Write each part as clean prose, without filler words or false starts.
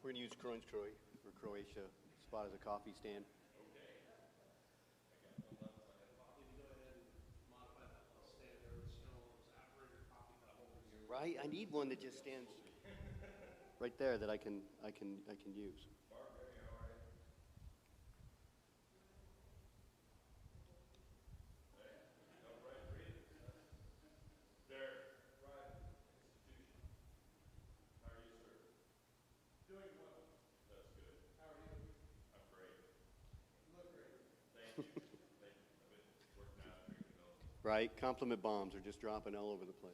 We're going to use Kronjkroj for Croatia, spot as a coffee stand. Right, I need one that just stands right there that I can use. Right, compliment bombs are just dropping all over the place.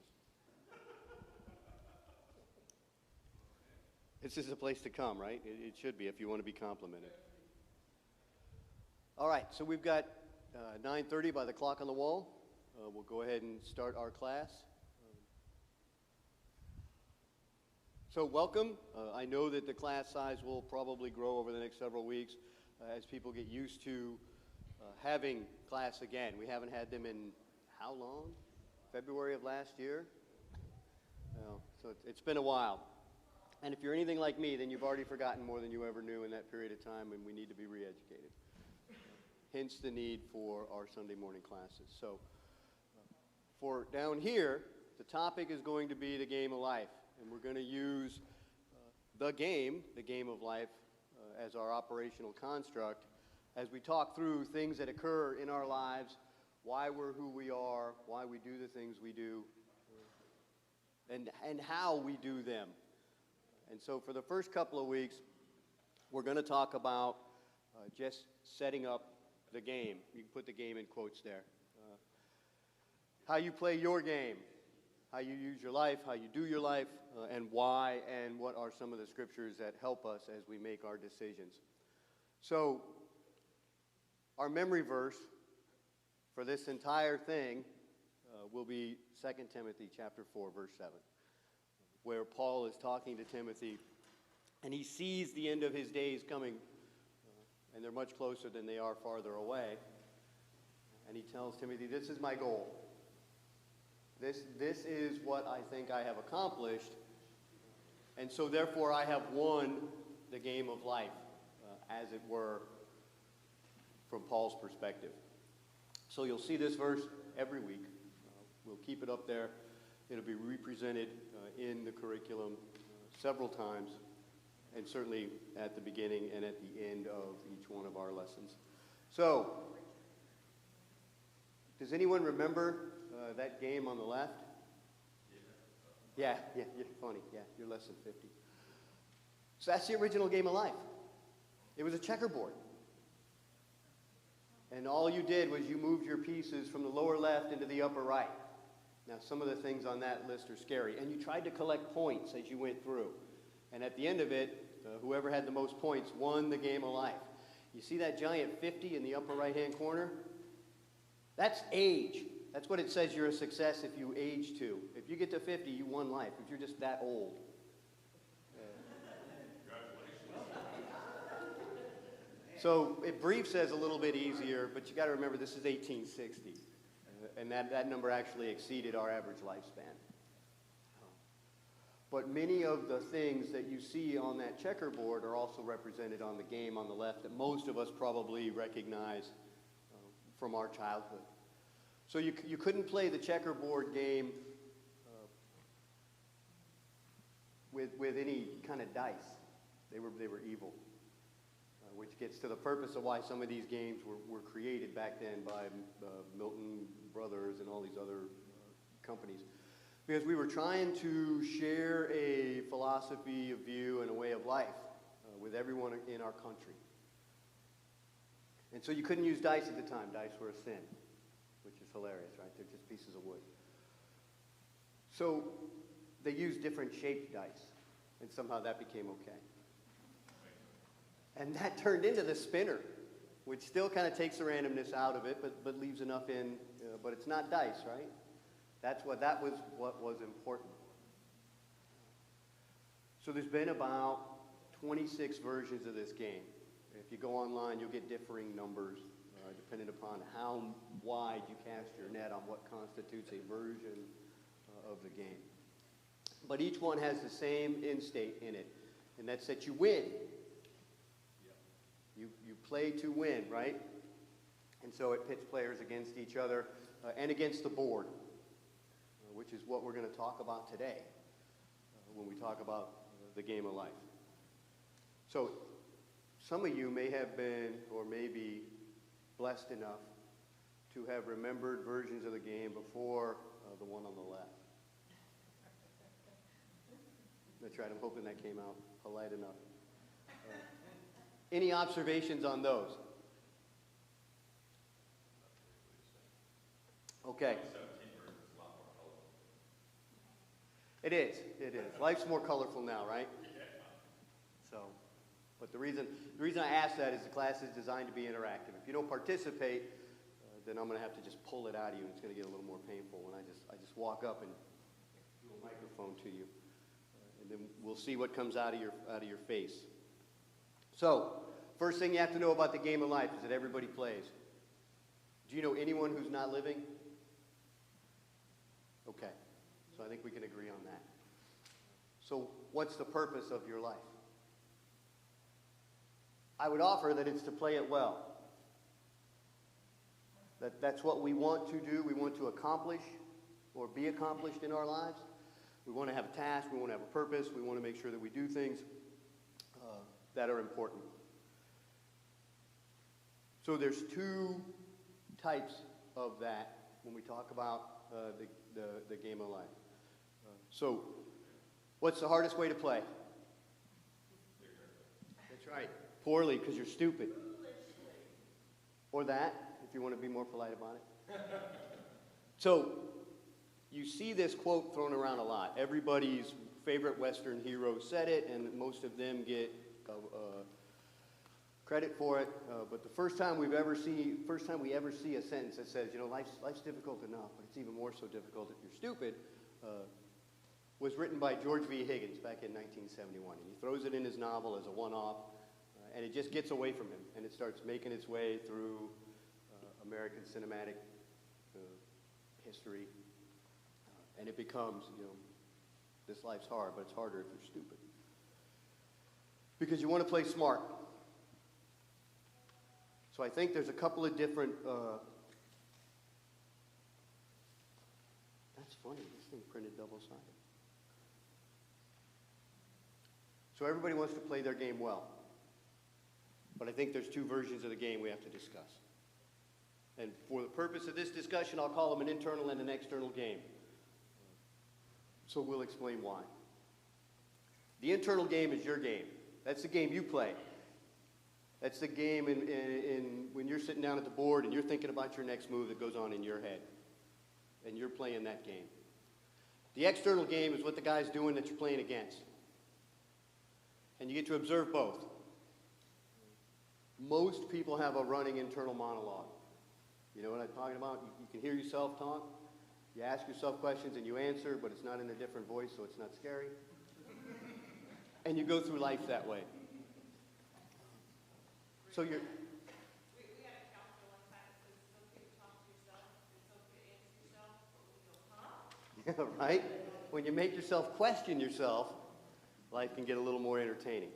This is a place to come, right? It should be if you want to be complimented. All right, so we've got 9:30 by the clock on the wall. We'll go ahead and start our class. So welcome. I know that the class size will probably grow over the next several weeks as people get used to having class again. We haven't had them in how long? February of last year? So it's been a while. And if you're anything like me, then you've already forgotten more than you ever knew in that period of time, and we need to be re-educated. Hence the need for our Sunday morning classes. So for down here, the topic is going to be the game of life. And we're going to use the game of life, as our operational construct as we talk through things that occur in our lives, why we're who we are, why we do the things we do, and how we do them. And so for the first couple of weeks, we're going to talk about just setting up the game. You can put the game in quotes there. How you play your game, how you use your life, how you do your life, and why, and what are some of the scriptures that help us as we make our decisions. So our memory verse for this entire thing will be 2 Timothy chapter 4, verse 7. Where Paul is talking to Timothy, and he sees the end of his days coming, and they're much closer than they are farther away. And he tells Timothy, this is my goal. This is what I think I have accomplished, and so therefore I have won the game of life, as it were, from Paul's perspective. So you'll see this verse every week. We'll keep it up there. It'll be represented in the curriculum several times, and certainly at the beginning and at the end of each one of our lessons. So, does anyone remember that game on the left? Yeah, you're funny. Yeah, you're less than 50. So that's the original game of life. It was a checkerboard. And all you did was you moved your pieces from the lower left into the upper right. Now, some of the things on that list are scary. And you tried to collect points as you went through. And at the end of it, whoever had the most points won the game of life. You see that giant 50 in the upper right-hand corner? That's age. That's what it says you're a success if you age to. If you get to 50, you won life. If you're just that old. So brief says a little bit easier, but you got to remember this is 1860. And that number actually exceeded our average lifespan. But many of the things that you see on that checkerboard are also represented on the game on the left that most of us probably recognize from our childhood. So you couldn't play the checkerboard game with any kind of dice. They were evil. Which gets to the purpose of why some of these games were created back then by Milton Brothers and all these other companies. Because we were trying to share a philosophy, a view, and a way of life with everyone in our country. And so you couldn't use dice at the time. Dice were a sin, which is hilarious, right? They're just pieces of wood. So they used different shaped dice, and somehow that became okay. And that turned into the spinner, which still kind of takes the randomness out of it, but leaves enough in, but it's not dice, right? That was what was important. So there's been about 26 versions of this game. If you go online, you'll get differing numbers, depending upon how wide you cast your net on what constitutes a version of the game. But each one has the same end state in it. and that's that you win. You play to win, right? And so it pits players against each other and against the board, which is what we're going to talk about today when we talk about the game of life. So some of you may have been or may be blessed enough to have remembered versions of the game before the one on the left. That's right, I'm hoping that came out polite enough. Any observations on those? Okay. It is. Life's more colorful now, right? So, but the reason I ask that is the class is designed to be interactive. If you don't participate, then I'm going to have to just pull it out of you, and it's going to get a little more painful when I just walk up and do a microphone to you, and then we'll see what comes out of your face. So, first thing you have to know about the game of life is that everybody plays. Do you know anyone who's not living? Okay, so I think we can agree on that. So what's the purpose of your life? I would offer that it's to play it well. That's what we want to do. We want to accomplish or be accomplished in our lives. We want to have a task. We want to have a purpose. We want to make sure that we do things that are important. So there's two types of that when we talk about the game of life. So what's the hardest way to play? That's right. Poorly, because you're stupid. Or that, if you want to be more polite about it. So you see this quote thrown around a lot. Everybody's favorite Western hero said it, and most of them get credit for it. But the first time we ever see a sentence that says, you know, life's difficult enough, but it's even more so difficult if you're stupid, was written by George V. Higgins back in 1971. And he throws it in his novel as a one-off, and it just gets away from him, and it starts making its way through American cinematic history, and it becomes, you know, this life's hard, but it's harder if you're stupid. Because you want to play smart. So I think there's a couple of different, that's funny, this thing printed double-sided. So everybody wants to play their game well. But I think there's two versions of the game we have to discuss. And for the purpose of this discussion, I'll call them an internal and an external game. So we'll explain why. The internal game is your game. That's the game you play. That's the game when you're sitting down at the board and you're thinking about your next move that goes on in your head. And you're playing that game. The external game is what the guy's doing that you're playing against. And you get to observe both. Most people have a running internal monologue. You know what I'm talking about? You can hear yourself talk. You ask yourself questions and you answer, but it's not in a different voice, so it's not scary. And you go through life that way. So you're... We had a counselor one time that says it's okay to talk to yourself, it's okay to answer yourself, but we go, huh? Yeah, right? When you make yourself question yourself, life can get a little more entertaining.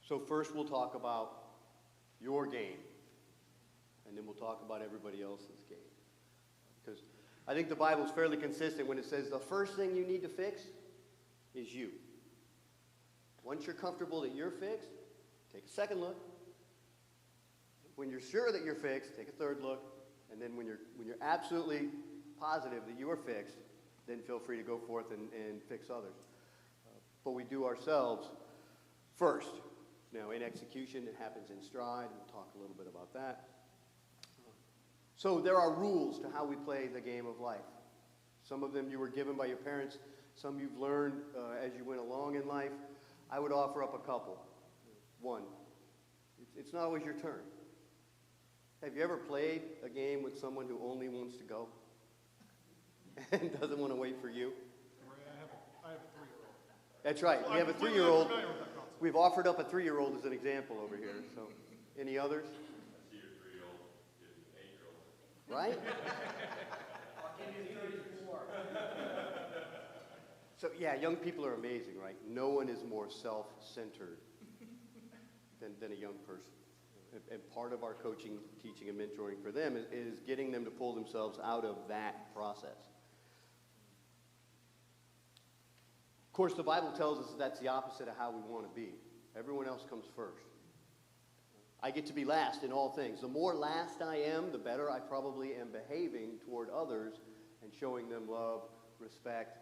So first we'll talk about your game, and then we'll talk about everybody else's game. Because I think the Bible's fairly consistent when it says the first thing you need to fix is you. Once you're comfortable that you're fixed, take a second look. When you're sure that you're fixed, take a third look. And then when you're absolutely positive that you are fixed, then feel free to go forth and fix others. But we do ourselves first. Now, in execution, it happens in stride. We'll talk a little bit about that. So there are rules to how we play the game of life. Some of them you were given by your parents. Some you've learned as you went along in life. I would offer up a couple. One, it's not always your turn. Have you ever played a game with someone who only wants to go and doesn't want to wait for you? I have a 3-year-old. That's right. We have a 3-year-old. We've offered up a 3-year-old as an example over here. So, any others? I see your 3-year-old giving an 8-year-old. Right? I'll give you 34. So yeah, young people are amazing, right? No one is more self-centered than a young person. And part of our coaching, teaching, and mentoring for them is getting them to pull themselves out of that process. Of course, the Bible tells us that's the opposite of how we want to be. Everyone else comes first. I get to be last in all things. The more last I am, the better I probably am behaving toward others and showing them love, respect,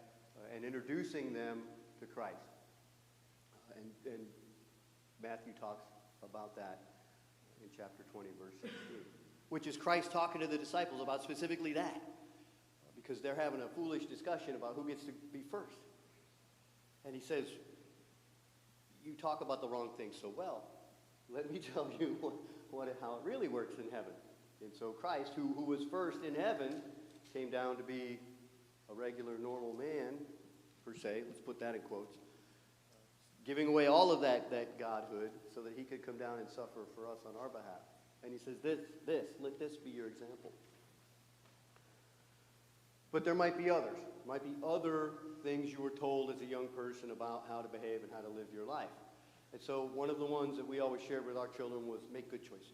and introducing them to Christ. And Matthew talks about that in chapter 20, verse 16, which is Christ talking to the disciples about specifically that, because they're having a foolish discussion about who gets to be first. And he says, you talk about the wrong thing so well. Let me tell you how it really works in heaven. And so Christ, who was first in heaven, came down to be a regular, normal man, per se. Let's put that in quotes. Giving away all of that godhood so that he could come down and suffer for us on our behalf. And he says, let this be your example. But there might be others. Might be other things you were told as a young person about how to behave and how to live your life. And so one of the ones that we always shared with our children was make good choices.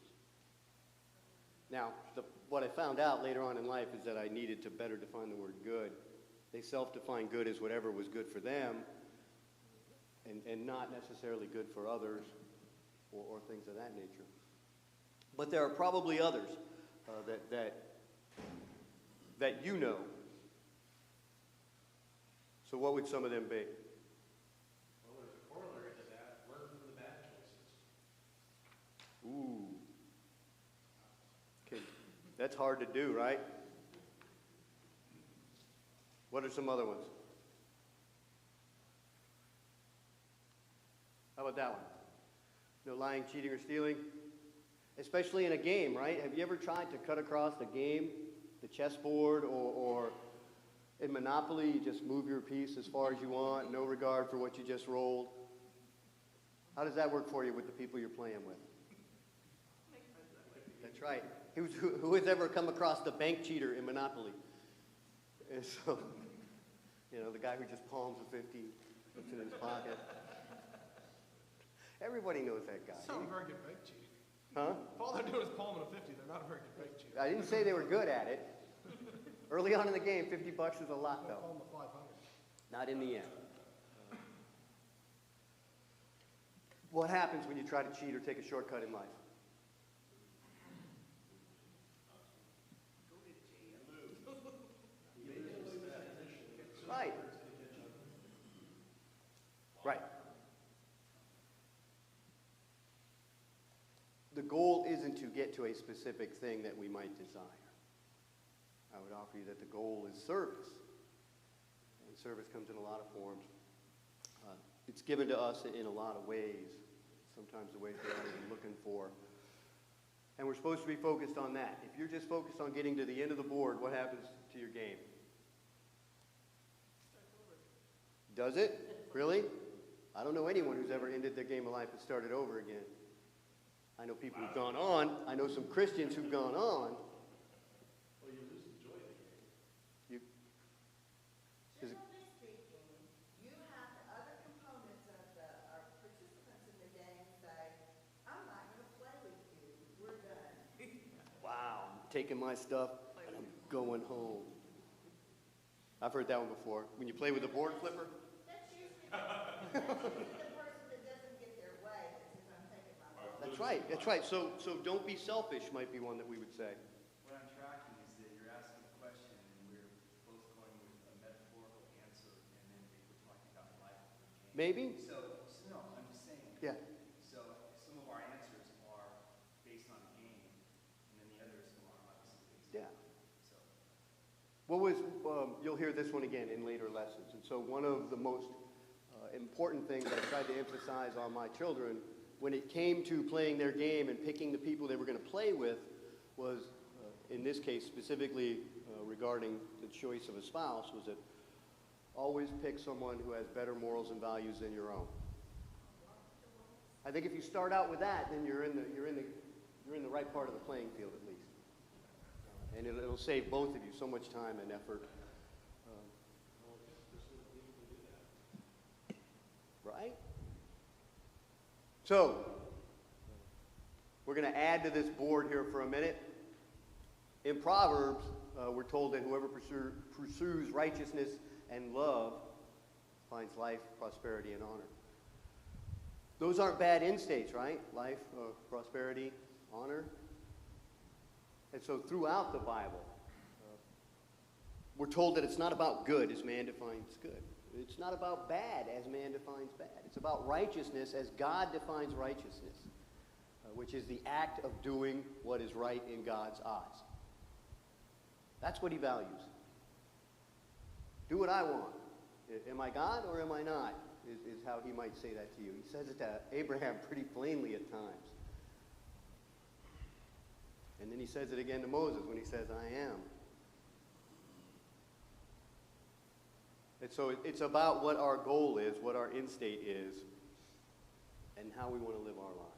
Now, what I found out later on in life is that I needed to better define the word good. They self-define good as whatever was good for them and not necessarily good for others or things of that nature. But there are probably others that you know. So what would some of them be? Well, there's a corollary to that. Learn from the bad choices. Ooh. Okay. That's hard to do, right? What are some other ones? How about that one? No lying, cheating, or stealing? Especially in a game, right? Have you ever tried to cut across the game, the chessboard, or in Monopoly, you just move your piece as far as you want, no regard for what you just rolled? How does that work for you with the people you're playing with? That's right. Who has ever come across the bank cheater in Monopoly? And so, the guy who just palms a 50, puts it in his pocket. Everybody knows that guy. It's not a very good bank cheating. Huh? If all they're doing is palming a 50, they're not a very good bank cheater. I didn't say they were good at it. Early on in the game, $50 is a lot, though. Palm the 500. Not in the end. What happens when you try to cheat or take a shortcut in life? Right. Right. The goal isn't to get to a specific thing that we might desire. I would offer you that the goal is service. And service comes in a lot of forms. It's given to us in a lot of ways, sometimes the ways we're not even looking for. And we're supposed to be focused on that. If you're just focused on getting to the end of the board, what happens to your game? Does it? Really? I don't know anyone who's ever ended their game of life and started over again. I know people who've gone on. I know some Christians who've gone on. Well, you lose the joy of the game. Generally speaking, you have the other components of participants in the game say, I'm not going to play with you. We're done. Wow, I'm taking my stuff and I'm going home. I've heard that one before. When you play with a board flipper? That's usually the person that doesn't get their way that says, I'm taking my way. That's right, that's right. So don't be selfish might be one that we would say. What I'm tracking is that you're asking a question and we're both going with a metaphorical answer and then we're talking about life of the game. Maybe? So no, I'm just saying. Yeah. So some of our answers are based on a game and then the others are obviously based Yeah. So What was, you'll hear this one again in later lessons. And so one of the most important things I tried to emphasize on my children when it came to playing their game and picking the people they were going to play with was, in this case specifically regarding the choice of a spouse, was that always pick someone who has better morals and values than your own. I think if you start out with that, then you're in the right part of the playing field at least. And it'll save both of you so much time and effort. So, we're going to add to this board here for a minute. In Proverbs, we're told that whoever pursues righteousness and love finds life, prosperity, and honor. Those aren't bad end states, right? Life, prosperity, honor. And so throughout the Bible, we're told that it's not about good as man defines good. It's not about bad as man defines bad. It's about righteousness as God defines righteousness, which is the act of doing what is right in God's eyes. That's what he values. Do what I want. Am I God or am I not? Is how he might say that to you. He says it to Abraham pretty plainly at times. And then he says it again to Moses when he says, I am. And so it's about what our goal is, what our end state is, and how we want to live our lives.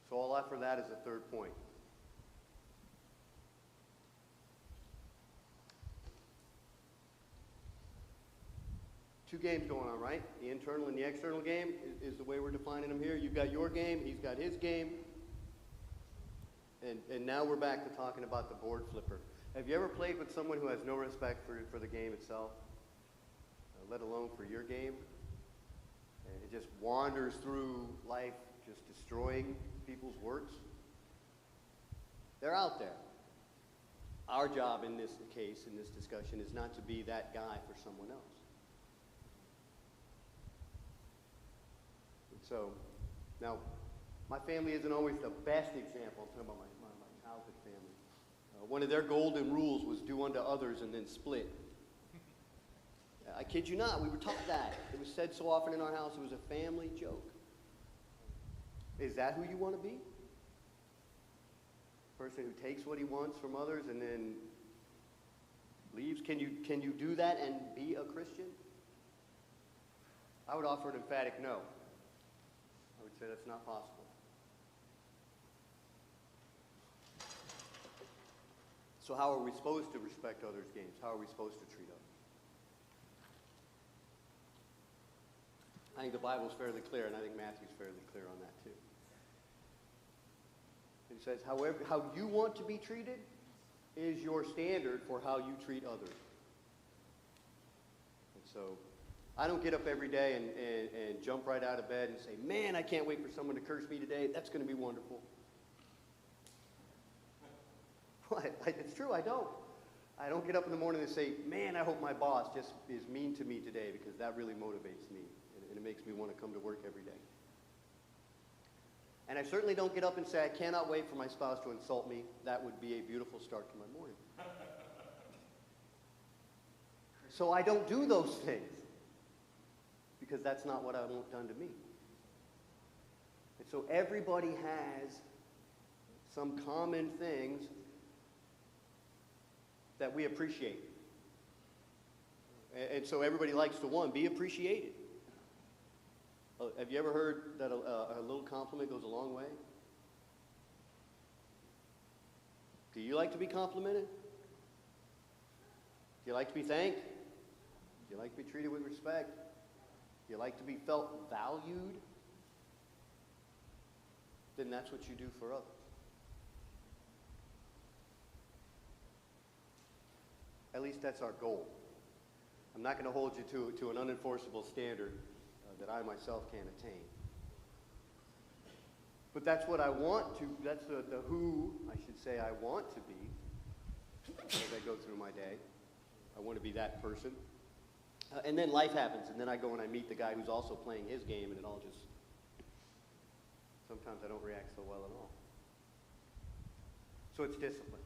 So I'll offer that as a third point. Two games going on, right? The internal and the external game is the way we're defining them here. You've got your game, he's got his game. And now we're back to talking about the board flipper. Have you ever played with someone who has no respect for the game itself, let alone for your game? And it just wanders through life just destroying people's works? They're out there. Our job in this case, in this discussion, is not to be that guy for someone else. So, now, my family isn't always the best example. I'm talking about my childhood family. One of their golden rules was do unto others and then split. I kid you not, we were taught that. It was said so often in our house, it was a family joke. Is that who you want to be? A person who takes what he wants from others and then leaves? Can you do that and be a Christian? I would offer an emphatic no. I would say that's not possible. So how are we supposed to respect others' games? How are we supposed to treat others? I think the Bible's fairly clear, and I think Matthew's fairly clear on that too. He says, however, how you want to be treated is your standard for how you treat others. And so I don't get up every day and jump right out of bed and say, man, I can't wait for someone to curse me today. That's going to be wonderful. It's true, I don't. I don't get up in the morning and say, man, I hope my boss just is mean to me today, because that really motivates me and it makes me want to come to work every day. And I certainly don't get up and say, I cannot wait for my spouse to insult me. That would be a beautiful start to my morning. So I don't do those things, because that's not what I want done to me. And so everybody has some common things that we appreciate. And so everybody likes to, one, be appreciated. Have you ever heard that a little compliment goes a long way? Do you like to be complimented? Do you like to be thanked? Do you like to be treated with respect? Do you like to be felt valued? Then that's what you do for others. At least that's our goal. I'm not going to hold you to an unenforceable standard that I myself can't attain. But that's what I want to, that's the who, I should say, I want to be as I go through my day. I want to be that person. And then life happens, and then I go and I meet the guy who's also playing his game, and it all just, sometimes I don't react so well at all. So it's discipline.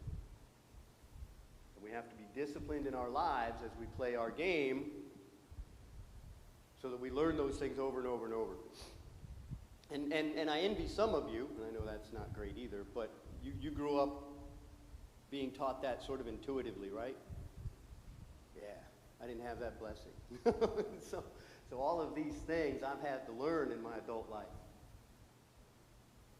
We have to be disciplined in our lives as we play our game so that we learn those things over and over and over. And I envy some of you, and I know that's not great either, but you grew up being taught that sort of intuitively, right? Yeah, I didn't have that blessing. So all of these things I've had to learn in my adult life.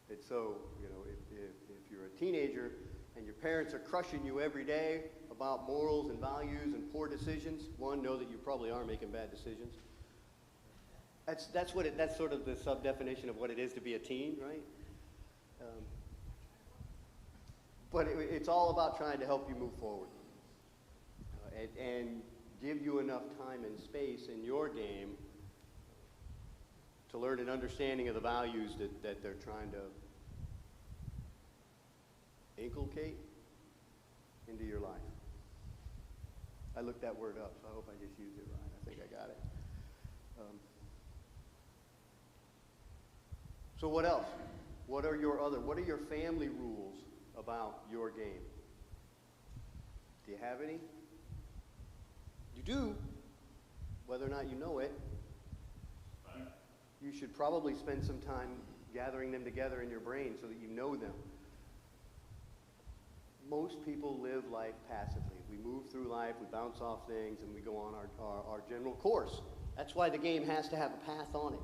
And so, if you're a teenager and your parents are crushing you every day about morals and values and poor decisions, one, know that you probably are making bad decisions. That's sort of the sub-definition of what it is to be a teen, right? But it's all about trying to help you move forward and give you enough time and space in your game to learn an understanding of the values that they're trying to inculcate into your life. I looked that word up, so I hope I just used it right. I think I got it. So what else? What are your family rules about your game? Do you have any? You do, whether or not you know it. You should probably spend some time gathering them together in your brain so that you know them. Most people live life passively. We move through life, we bounce off things, and we go on our general course. That's why the game has to have a path on it,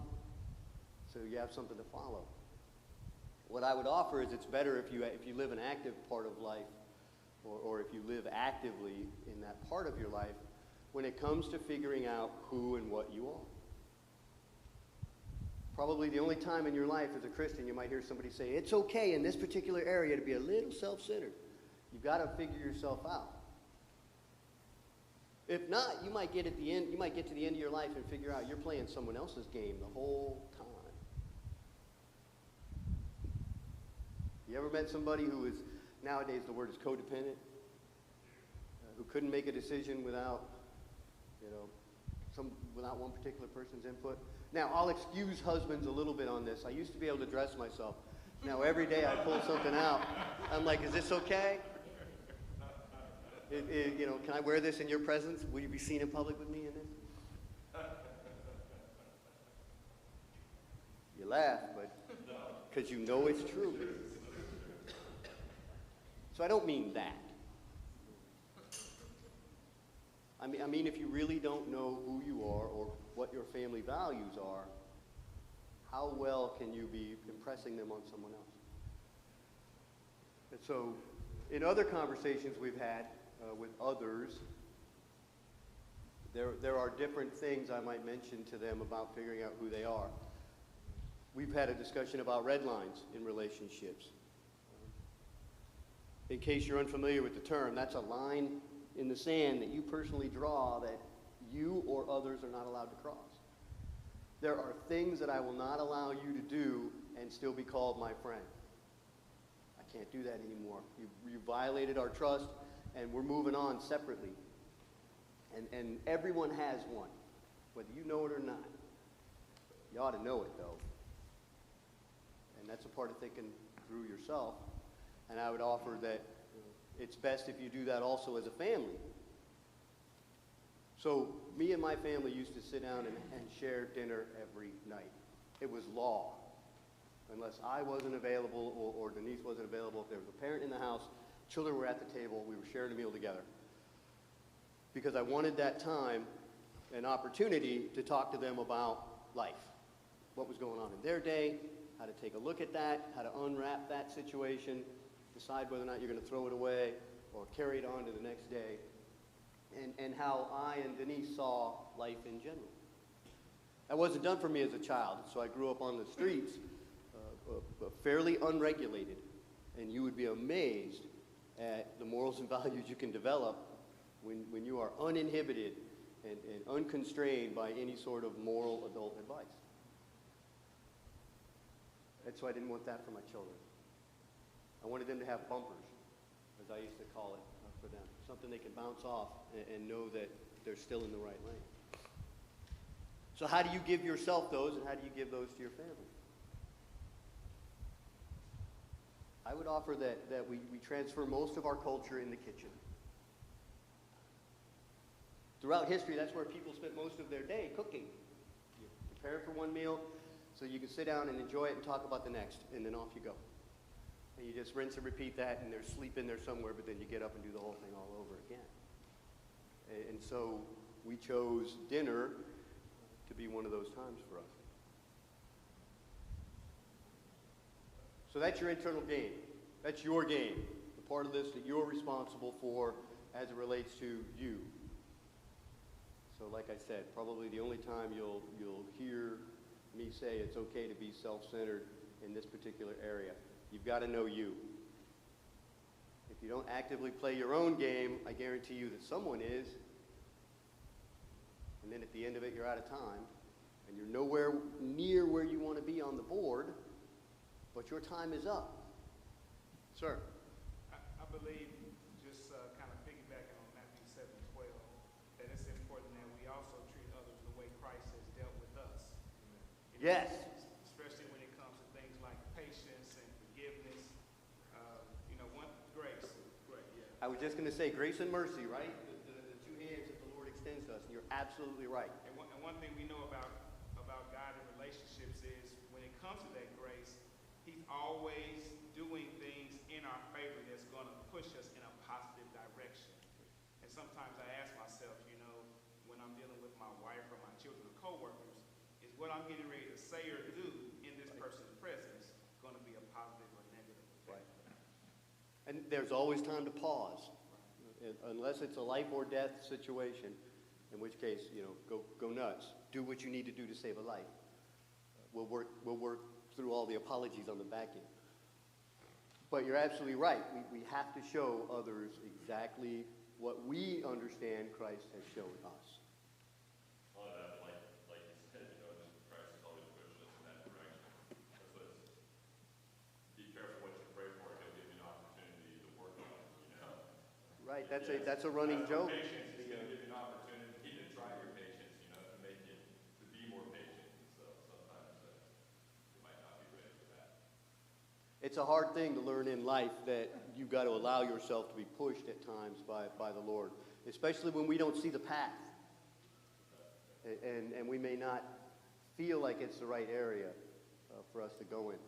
so you have something to follow. What I would offer is it's better if you live an active part of life, or if you live actively in that part of your life, when it comes to figuring out who and what you are. Probably the only time in your life as a Christian you might hear somebody say, it's okay in this particular area to be a little self-centered. You've got to figure yourself out. If not, you might get to the end of your life and figure out you're playing someone else's game the whole time. You ever met somebody who is, nowadays the word is codependent, who couldn't make a decision without one particular person's input? Now, I'll excuse husbands a little bit on this. I used to be able to dress myself. Now, every day I pull something out. I'm like, is this okay? Can I wear this in your presence? Will you be seen in public with me in this? You laugh, but because you know it's true. So I don't mean that. I mean, if you really don't know who you are or what your family values are, how well can you be impressing them on someone else? And so, in other conversations we've had with others, there are different things I might mention to them about figuring out who they are. We've had a discussion about red lines in relationships. In case you're unfamiliar with the term, that's a line in the sand that you personally draw that you or others are not allowed to cross. There are things that I will not allow you to do and still be called my friend. I can't do that anymore. You violated our trust, and we're moving on separately. And everyone has one, whether you know it or not. You ought to know it, though. And that's a part of thinking through yourself. And I would offer that it's best if you do that also as a family. So me and my family used to sit down and share dinner every night. It was law. Unless I wasn't available or Denise wasn't available, if there was a parent in the house, children were at the table, we were sharing a meal together. Because I wanted that time and opportunity to talk to them about life. What was going on in their day, how to take a look at that, how to unwrap that situation, decide whether or not you're going to throw it away or carry it on to the next day, and how I and Denise saw life in general. That wasn't done for me as a child, so I grew up on the streets, fairly unregulated, and you would be amazed at the morals and values you can develop when you are uninhibited and unconstrained by any sort of moral adult advice. And so I didn't want that for my children. I wanted them to have bumpers, as I used to call it for them. Something they can bounce off and know that they're still in the right lane. So how do you give yourself those, and how do you give those to your family? I would offer that we transfer most of our culture in the kitchen. Throughout history, that's where people spent most of their day cooking. You prepare for one meal so you can sit down and enjoy it and talk about the next, and then off you go. And you just rinse and repeat that, and there's sleep in there somewhere, but then you get up and do the whole thing all over again. And so we chose dinner to be one of those times for us. So that's your internal game. That's your game, the part of this that you're responsible for as it relates to you. So like I said, probably the only time you'll hear me say it's okay to be self-centered in this particular area. You've got to know you. If you don't actively play your own game, I guarantee you that someone is. And then at the end of it, you're out of time, and you're nowhere near where you want to be on the board, but your time is up. Sir? I believe, just kind of piggybacking on Matthew 7:12, that it's important that we also treat others the way Christ has dealt with us. You know, Yes. Especially when it comes to things like patience and forgiveness. Grace. Great, yeah. I was just going to say grace and mercy, right? The two hands that the Lord extends to us, and you're absolutely right. And one thing we know about God and relationships is when it comes to that grace, He's always doing things in our favor that's going to push us in a positive direction. And sometimes I ask myself, when I'm dealing with my wife or my children or coworkers, is what I'm getting ready to say or do in this person's presence going to be a positive or negative effect? And there's always time to pause, unless it's a life or death situation, in which case, go nuts. Do what you need to do to save a life. We'll work through all the apologies on the back end. But you're absolutely right. We have to show others exactly what we understand Christ has shown us. On that, like you said, Christ has always pushed us in that direction. That's what it's, be careful what you pray for. He'll give you an opportunity to work on it, Right, that's a running joke. Patience, he's going to give you an opportunity to try your patience, to make you, to be more patient. And so sometimes you might not be ready for that. It's a hard thing to learn in life that you've got to allow yourself to be pushed at times by the Lord, especially when we don't see the path. And we may not feel like it's the right area for us to go in.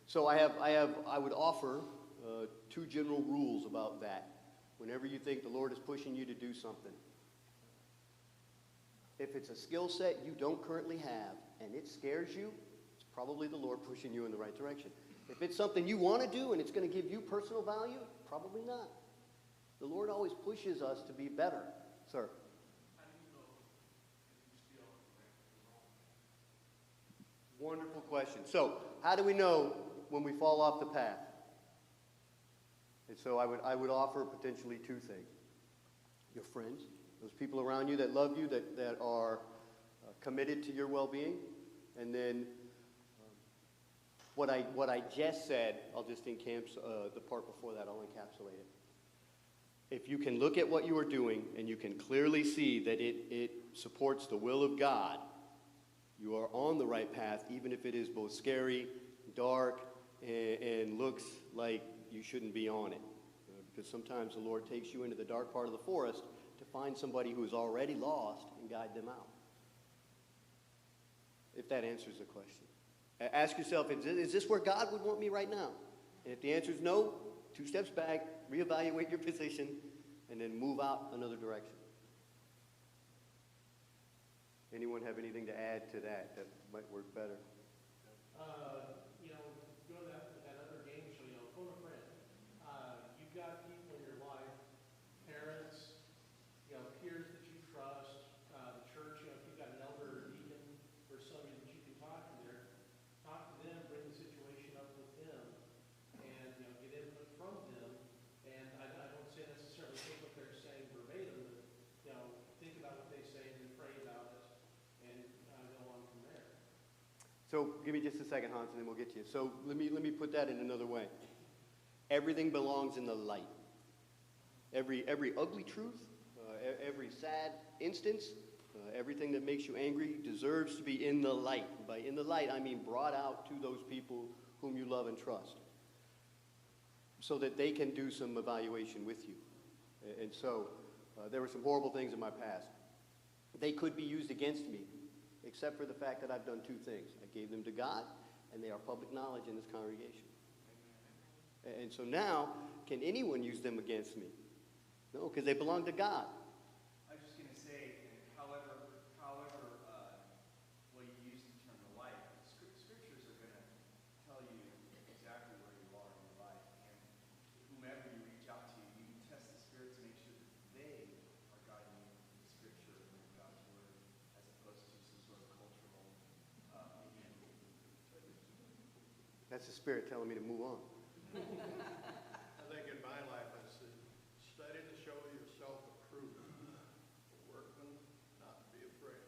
So I would offer two general rules about that. Whenever you think the Lord is pushing you to do something, if it's a skill set you don't currently have and it scares you, it's probably the Lord pushing you in the right direction. If it's something you want to do and it's going to give you personal value, probably not. The Lord always pushes us to be better. Sir? Wonderful question. So, how do we know when we fall off the path? And so I would offer potentially two things. Your friends, those people around you that love you, that are committed to your well-being. And then what I just said, I'll just the part before that, I'll encapsulate it. If you can look at what you are doing and you can clearly see that it supports the will of God, you are on the right path, even if it is both scary, dark, and looks like you shouldn't be on it. Because sometimes the Lord takes you into the dark part of the forest to find somebody who is already lost and guide them out. If that answers the question. Ask yourself, is this where God would want me right now? And if the answer is no, 2 steps back, reevaluate your position, and then move out another direction. Anyone have anything to add to that might work better? Go to that other game show, phone a friend. You've got people in your life, parents, peers that you trust, the church, if you've got an elder or deacon or somebody that you can talk to there, talk to them, bring the situation up with them, and, get input from them. And I don't say necessarily take what they're saying verbatim, but, think about what they say and pray about it, and go on from there. So give me just a second, Hans, and then we'll get to you. So let me put that in another way. Everything belongs in the light. Every ugly truth, every sad instance, everything that makes you angry deserves to be in the light. By in the light, I mean brought out to those people whom you love and trust, so that they can do some evaluation with you. And so there were some horrible things in my past. They could be used against me, except for the fact that I've done two things. I gave them to God, and they are public knowledge in this congregation. And so now, can anyone use them against me? No, because they belong to God. I was just going to say, however, well, you use the term the light, scriptures are going to tell you exactly where you are in your life. And whomever you reach out to, you can test the spirits to make sure that they are guiding you with Scripture and with God's Word. That's the Spirit telling me to move on. I think in my life, I said, study to show yourself approved, a workman, not to be afraid.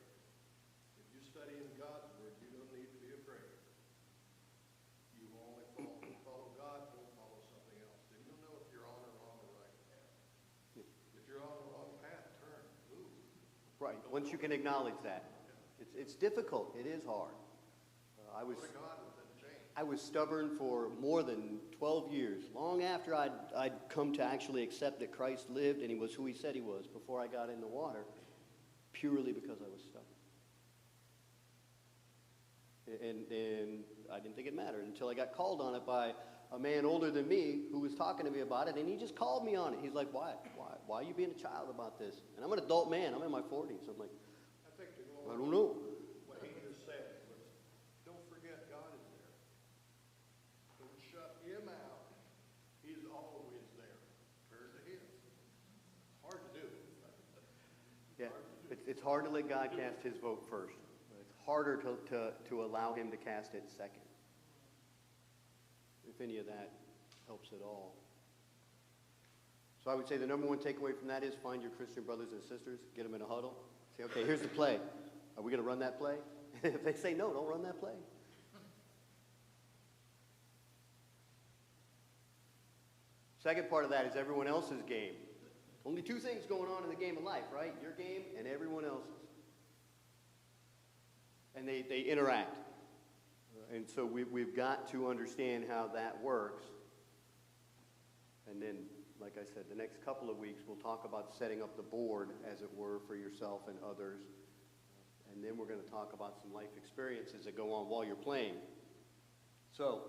If you study in God's word, you don't need to be afraid. You will only follow God, don't follow something else. Then you'll know if you're on or wrong or right path. If you're on the wrong path, turn, move. Right, once you can acknowledge that. It's difficult, it is hard. I was Go to God with that change. I was stubborn for more than 12 years, long after I'd come to actually accept that Christ lived and he was who he said he was before I got in the water, purely because I was stubborn. And I didn't think it mattered until I got called on it by a man older than me who was talking to me about it, and he just called me on it. He's like, why are you being a child about this? And I'm an adult man, I'm in my 40s. I'm like, I think to I go don't on know. what he just said was, don't forget God is there. Don't shut him out. He's always there. Turn to him. Hard to do. Yeah, it's hard to let God cast his vote first. It's harder to allow him to cast it second. If any of that helps at all. So I would say the number one takeaway from that is find your Christian brothers and sisters, get them in a huddle. Say, okay, here's the play. Are we going to run that play? If they say no, don't run that play. Second part of that is everyone else's game. Only two things going on in the game of life, right? Your game and everyone else's. And they interact. And so we've got to understand how that works. And then, like I said, the next couple of weeks we'll talk about setting up the board, as it were, for yourself and others. And then we're going to talk about some life experiences that go on while you're playing. So,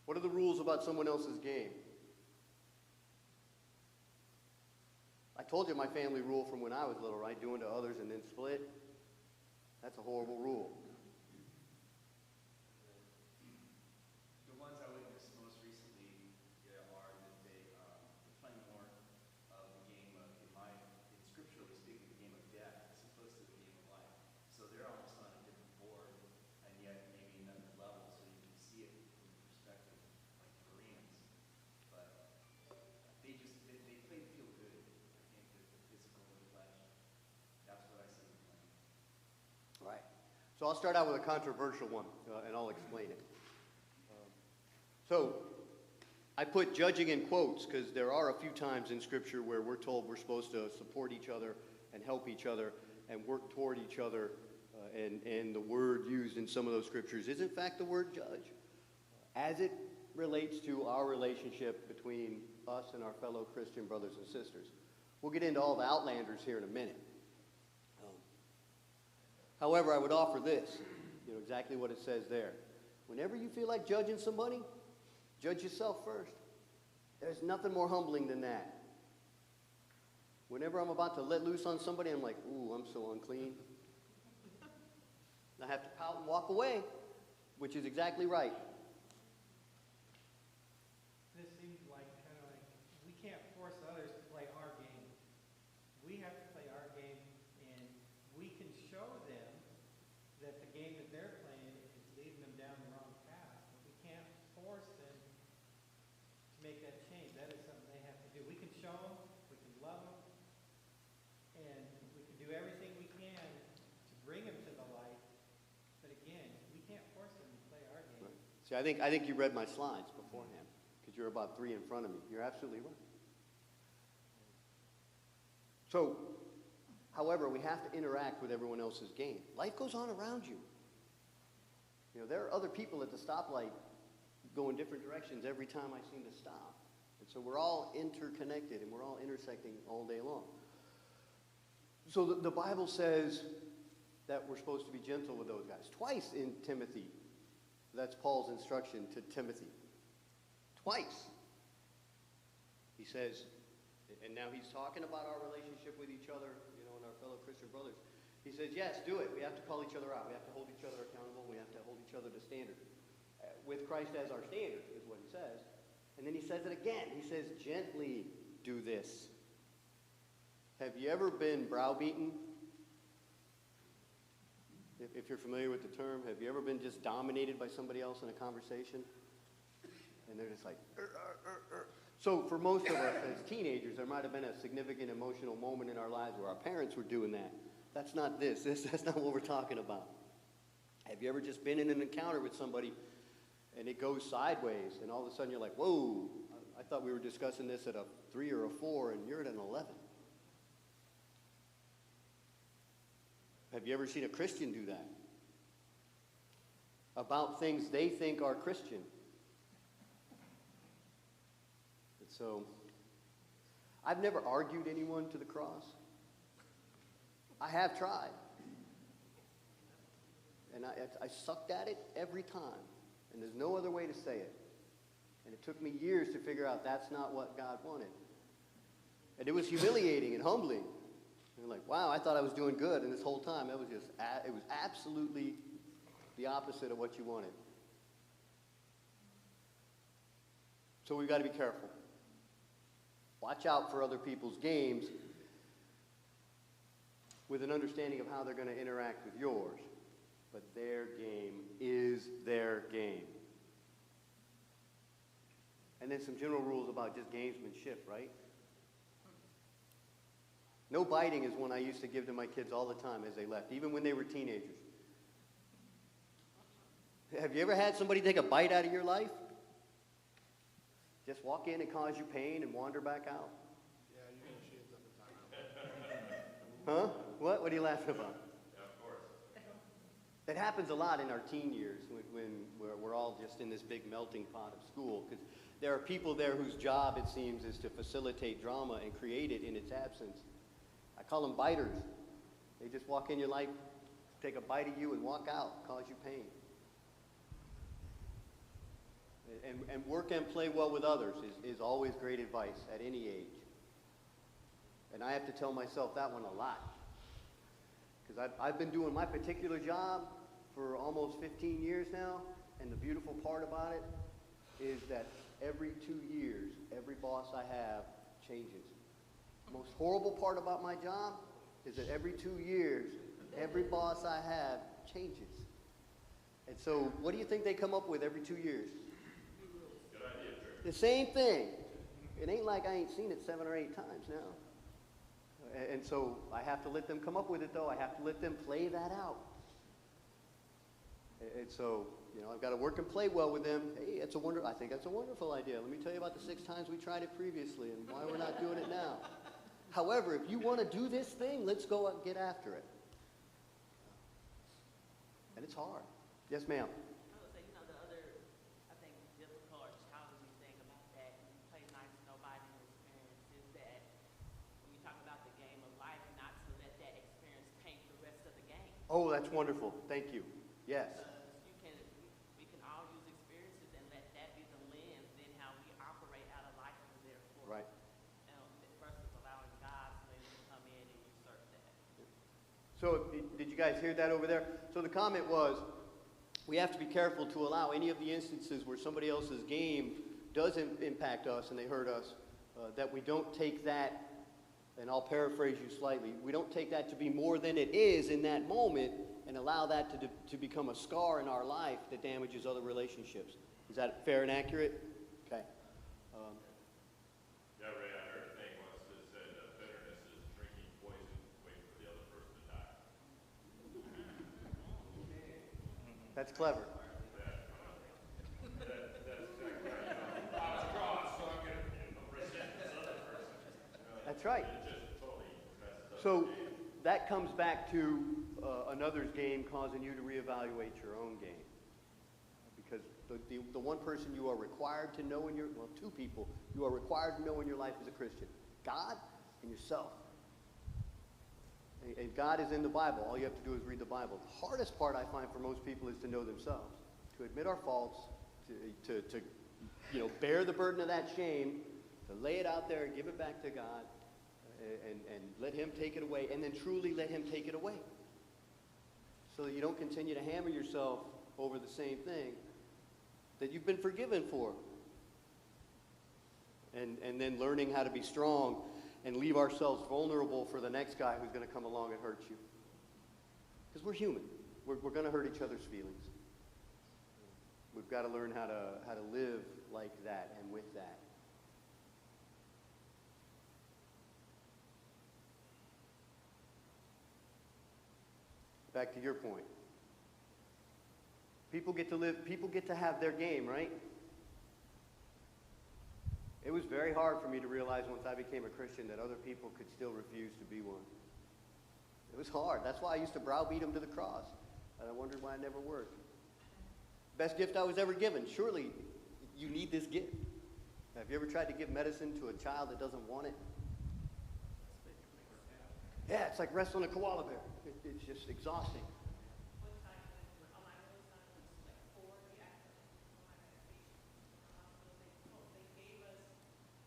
what are the rules about someone else's game? I told you my family rule from when I was little, right? Do unto others and then split. That's a horrible rule. The ones I witnessed most recently are that they play more of the game of, scripturally speaking, the game of death as opposed to the game of life. So they're almost on a different board, and yet maybe another level, so you can see it from the perspective like Koreans. But they play to feel good. I think that the physical and the flesh. That's what I see them playing. Right. So I'll start out with a controversial one, and I'll explain it. So I put judging in quotes because there are a few times in Scripture where we're told we're supposed to support each other and help each other and work toward each other, and the word used in some of those Scriptures is in fact the word judge, as it relates to our relationship between us and our fellow Christian brothers and sisters. We'll get into all the outlanders here in a minute. However, I would offer this, exactly what it says there. Whenever you feel like judging somebody, judge yourself first. There's nothing more humbling than that. Whenever I'm about to let loose on somebody, I'm like, ooh, I'm so unclean. I have to pout and walk away, which is exactly right. This seems like we can't force others to play our game. We have to play our game, and we can show them that the game that they're playing is leading them down the wrong path. But we can't force them to make that change. That is something they have to do. We can show them, we can love them, and we can do everything we can to bring them to the light. But again, we can't force them to play our game. See, I think you read my slides beforehand, because you're about 3 in front of me. You're absolutely right. So, however, we have to interact with everyone else's game. Life goes on around you. There are other people at the stoplight going different directions every time I seem to stop. And so we're all interconnected and we're all intersecting all day long. So the Bible says that we're supposed to be gentle with those guys. Twice in Timothy. That's Paul's instruction to Timothy. Twice. He says, and now he's talking about our relationship with each other, and our fellow Christian brothers. He says, yes, do it. We have to call each other out. We have to hold each other accountable. We have to hold each other to standard. With Christ as our standard is what he says. And then he says it again. He says, gently do this. Have you ever been browbeaten? If you're familiar with the term, have you ever been just dominated by somebody else in a conversation? And they're just like, So for most of us as teenagers, there might have been a significant emotional moment in our lives where our parents were doing that. That's not this. That's not what we're talking about. Have you ever just been in an encounter with somebody and it goes sideways and all of a sudden you're like, whoa, I thought we were discussing this at a 3 or a 4 and you're at an 11. Have you ever seen a Christian do that? About things they think are Christian. And so, I've never argued anyone to the cross. I have tried. And I sucked at it every time. And there's no other way to say it. And it took me years to figure out that's not what God wanted. And it was humiliating and humbling. And like, wow, I thought I was doing good. And this whole time, it was absolutely the opposite of what you wanted. So we've got to be careful. Watch out for other people's games with an understanding of how they're going to interact with yours. But their game is their game. And then some general rules about just gamesmanship, right? No biting is one I used to give to my kids all the time as they left, even when they were teenagers. Have you ever had somebody take a bite out of your life? Just walk in and cause you pain and wander back out? Yeah, you're going to shave them a time. Huh? What? What are you laughing about? Yeah, of course. It happens a lot in our teen years when we're all just in this big melting pot of school, because there are people there whose job, it seems, is to facilitate drama and create it in its absence. I call them biters. They just walk in your life, take a bite of you, and walk out, cause you pain. And work and play well with others is always great advice at any age. And I have to tell myself that one a lot. Because I've been doing my particular job for almost 15 years now, and the beautiful part about it is that every 2 years, every boss I have changes. The most horrible part about my job is that every 2 years, every boss I have changes. And so what do you think they come up with every 2 years? Good idea, Drew. The same thing. It ain't like I ain't seen it 7 or 8 times now. And so I have to let them come up with it, though. I have to let them play that out. And so, you know, I've got to work and play well with them. Hey, I think that's a wonderful idea. Let me tell you about the 6 times we tried it previously and why we're not doing it now. However, if you want to do this thing, let's go out and get after it. And it's hard. Yes, ma'am. I would say, the other, I think, difficult, challenging thing about that, and play nice, nobody experience, is that when you talk about the game of life, not to let that experience paint the rest of the game. Oh, that's wonderful. Thank you. Yes. Because we can all use experiences and let that be the lens in how we operate out of life, and therefore, Right. versus allowing God's lens to come in and usurp that. So did you guys hear that over there? So the comment was, we have to be careful to allow any of the instances where somebody else's game does impact us and they hurt us, that we don't take that, and I'll paraphrase you slightly, we don't take that to be more than it is in that moment and allow that to become a scar in our life that damages other relationships. Is that fair and accurate? Okay. Yeah, Ray, I heard a thing once that said bitterness is drinking poison, waiting for the other person to die. That's clever. That's right. So that comes back to another's game causing you to reevaluate your own game. Because the one person you are required to know in your, well, 2 people you are required to know in your life as a Christian, God and yourself. And God is in the Bible. All you have to do is read the Bible. The hardest part I find for most people is to know themselves, to admit our faults, to bear the burden of that shame, to lay it out there and give it back to God, and let Him take it away, and then truly let Him take it away. So that you don't continue to hammer yourself over the same thing that you've been forgiven for. And then learning how to be strong and leave ourselves vulnerable for the next guy who's going to come along and hurt you. Because we're human. we're going to hurt each other's feelings. We've got to learn how to live like that and with that. Back to your point. People get to have their game, right? It was very hard for me to realize once I became a Christian that other people could still refuse to be one. It was hard. That's why I used to browbeat them to the cross. And I wondered why it never worked. Best gift I was ever given. Surely you need this gift. Have you ever tried to give medicine to a child that doesn't want it? Yeah, it's like wrestling a koala bear. It's just exhausting. One time, on my little son was like 4, he accidentally on my medication. They gave us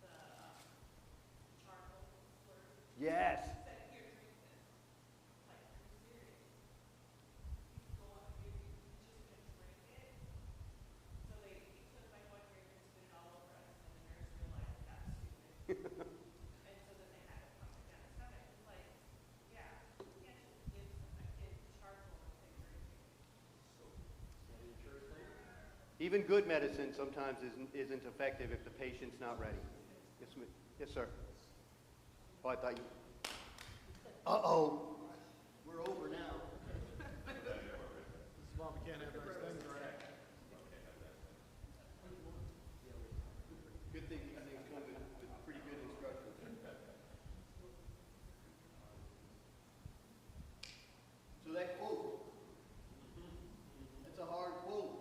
the charcoal slurry. Yes. Said, here, drink this. Like, are you serious? He's going, you're just gonna drink it? So he took my boyfriend and spit it all over us, and the nurse realized that was stupid. And so then they had to pump it down his stomach. It's like, yeah, you can't just give a kid charcoal and say drink it. Even good medicine sometimes isn't effective if the patient's not ready. Yes, sir. Oh, I thought you... Uh-oh. We're over now. Mom, you can't have nice things, right? Good thing these things come with pretty good instructions. So that quote, that's a hard quote.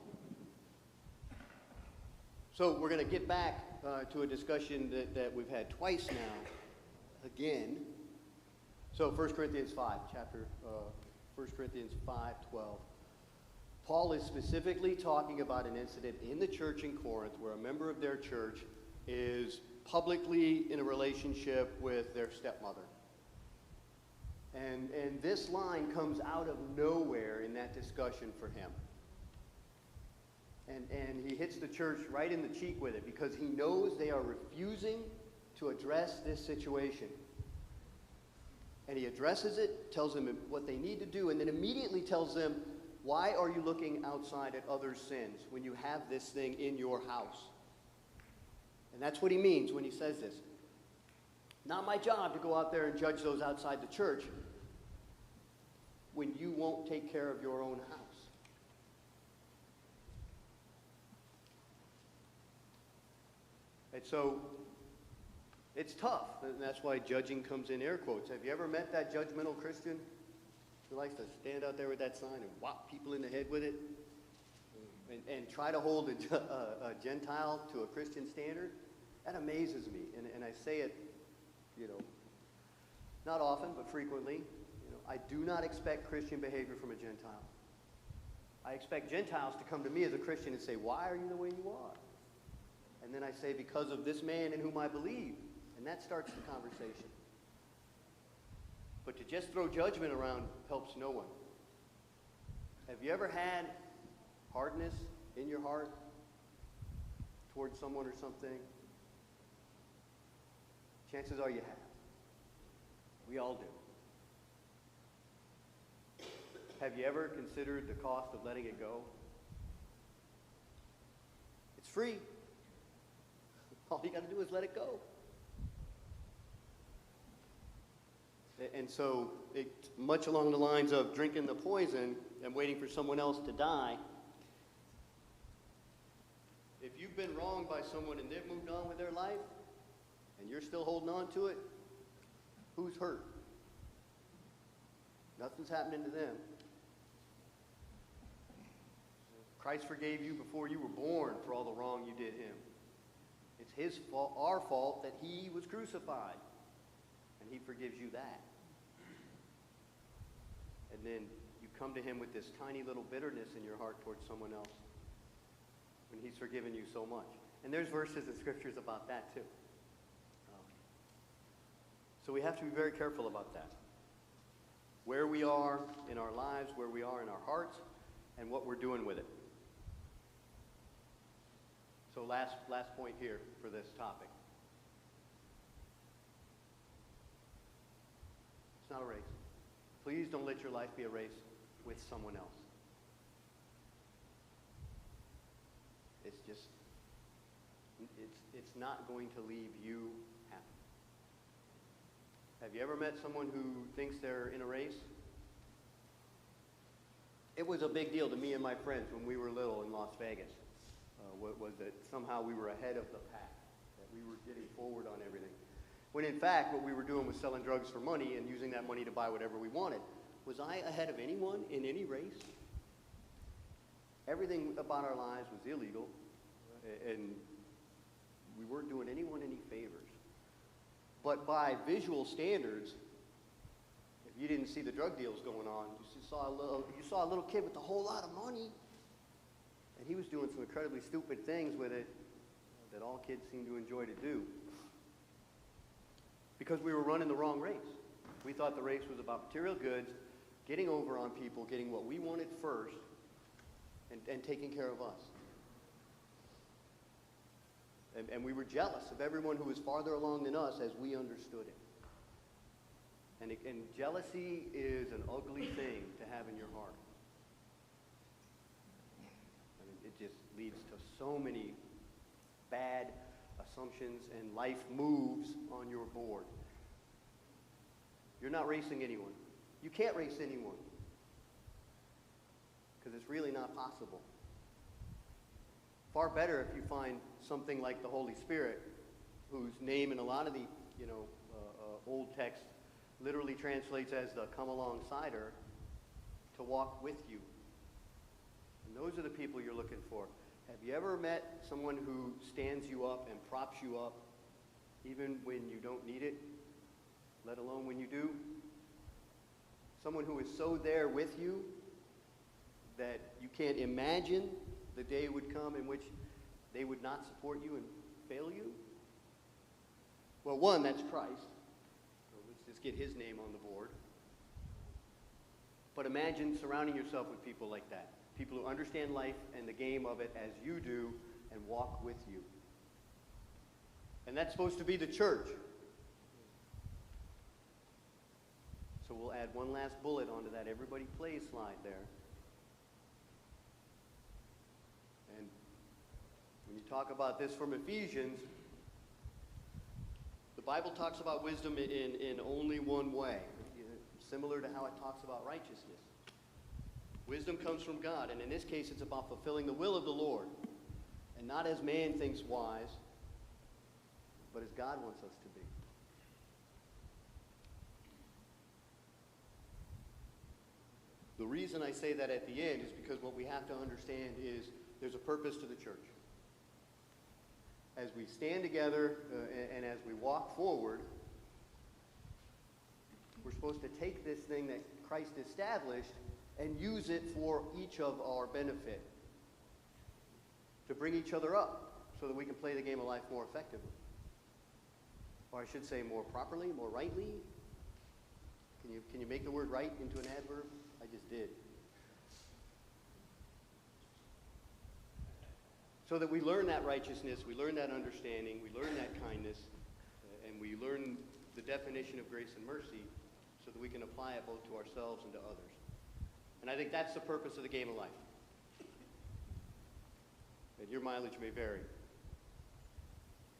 So we're going to get back to a discussion that we've had twice now, again. So 1 Corinthians 5, 1 Corinthians 5:12. Paul is specifically talking about an incident in the church in Corinth where a member of their church is publicly in a relationship with their stepmother. And this line comes out of nowhere in that discussion for him. And he hits the church right in the cheek with it because he knows they are refusing to address this situation. And he addresses it, tells them what they need to do, and then immediately tells them, why are you looking outside at others' sins when you have this thing in your house? And that's what he means when he says this. Not my job to go out there and judge those outside the church when you won't take care of your own house. And so it's tough, and that's why judging comes in air quotes. Have you ever met that judgmental Christian who likes to stand out there with that sign and whop people in the head with it and try to hold a Gentile to a Christian standard? That amazes me, and I say it, not often, but frequently. I do not expect Christian behavior from a Gentile. I expect Gentiles to come to me as a Christian and say, why are you the way you are? And then I say, because of this man in whom I believe. And that starts the conversation. But to just throw judgment around helps no one. Have you ever had hardness in your heart towards someone or something? Chances are you have. We all do. Have you ever considered the cost of letting it go? It's free. All you got to do is let it go. And so, much along the lines of drinking the poison and waiting for someone else to die, if you've been wronged by someone and they've moved on with their life, and you're still holding on to it, who's hurt? Nothing's happening to them. Christ forgave you before you were born for all the wrong you did him. It's his fault, our fault, that he was crucified. And he forgives you that. And then you come to him with this tiny little bitterness in your heart towards someone else when he's forgiven you so much. And there's verses in scriptures about that too. So we have to be very careful about that. Where we are in our lives, where we are in our hearts, and what we're doing with it. So last point here for this topic. It's not a race. Please don't let your life be a race. with someone else. It's just, it's not going to leave you happy. Have you ever met someone who thinks they're in a race? It was a big deal to me and my friends when we were little in Las Vegas. Was that somehow we were ahead of the pack, that we were getting forward on everything. When in fact, what we were doing was selling drugs for money and using that money to buy whatever we wanted. Was I ahead of anyone in any race? Everything about our lives was illegal, and we weren't doing anyone any favors. But by visual standards, if you didn't see the drug deals going on, you saw a little kid with a whole lot of money, and he was doing some incredibly stupid things with it that all kids seem to enjoy to do. Because we were running the wrong race. We thought the race was about material goods, getting over on people, getting what we wanted first, and taking care of us. And we were jealous of everyone who was farther along than us as we understood it. And jealousy is an ugly thing to have in your heart. I mean, it just leads to so many bad assumptions and life moves on your board. You're not racing anyone. You can't race anyone because it's really not possible. Far better if you find something like the Holy Spirit, whose name in a lot of the old text literally translates as the come alongsider, to walk with you. And those are the people you're looking for. Have you ever met someone who stands you up and props you up even when you don't need it, let alone when you do? Someone who is so there with you that you can't imagine the day would come in which they would not support you and fail you? Well, one, that's Christ. So let's just get his name on the board. But imagine surrounding yourself with people like that. People who understand life and the game of it as you do and walk with you. And that's supposed to be the church. So we'll add one last bullet onto that everybody plays slide there. And when you talk about this from Ephesians, the Bible talks about wisdom in only one way, similar to how it talks about righteousness. Wisdom comes from God, and in this case it's about fulfilling the will of the Lord, and not as man thinks wise, but as God wants us to be. The reason I say that at the end is because what we have to understand is there's a purpose to the church. As we stand together and as we walk forward, we're supposed to take this thing that Christ established and use it for each of our benefit, to bring each other up so that we can play the game of life more effectively. Or I should say more properly, more rightly. Can you make the word right into an adverb? I just did. So that we learn that righteousness, we learn that understanding, we learn that kindness, and we learn the definition of grace and mercy so that we can apply it both to ourselves and to others. And I think that's the purpose of the game of life. And your mileage may vary.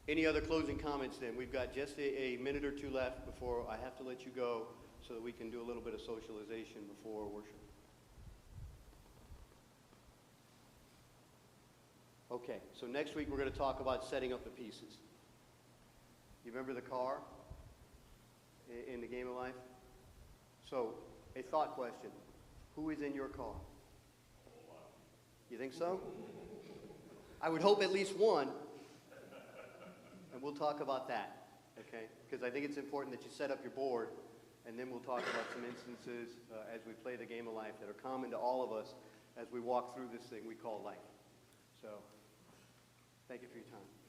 Any other closing comments then? We've got just a minute or two left before I have to let you go so that we can do a little bit of socialization before worship. Okay, so next week we're going to talk about setting up the pieces. You remember the car in the game of life? So, a thought question. Who is in your car? You think so? I would hope at least one. And we'll talk about that, okay? Because I think it's important that you set up your board, and then we'll talk about some instances as we play the game of life that are common to all of us as we walk through this thing we call life. So, thank you for your time.